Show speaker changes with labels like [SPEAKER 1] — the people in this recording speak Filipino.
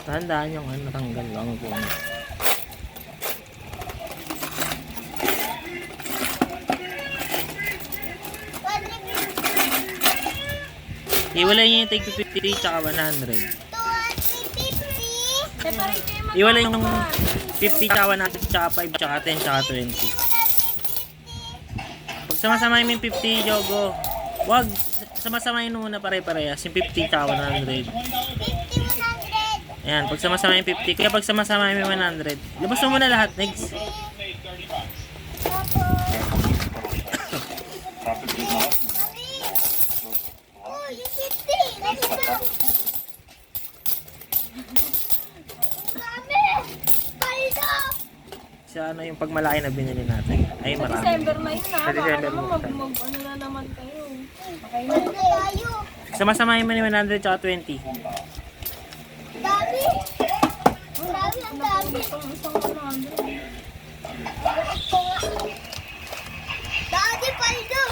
[SPEAKER 1] Tandaan yung ano, tanggal lang po. Iwalay niyo yung tig 50 tsaka 100. Iwalay yung 50 tsaka 100 tsaka 5 tsaka 10 tsaka 20. Pag samasamahin mo yung 50, Jogo, wag samasamahin mo muna pare-parehas yung 50 tsaka 100. Ayan, pag samasamahin yung 50, kaya pag samasamahin mo yung 100, labas mo muna lahat, next. Sa ano yung pagmalaki na binili natin. Ay,
[SPEAKER 2] Sa
[SPEAKER 1] marami.
[SPEAKER 2] December na yun
[SPEAKER 1] Sa
[SPEAKER 2] Baka
[SPEAKER 1] December
[SPEAKER 2] naman
[SPEAKER 1] na.
[SPEAKER 2] ano na naman kayo. Okay na.
[SPEAKER 1] Samasamahin mo yung 100 tsaka 20.
[SPEAKER 3] Dami! Dami ang dami!
[SPEAKER 2] Isang ano.
[SPEAKER 3] Dati paldo!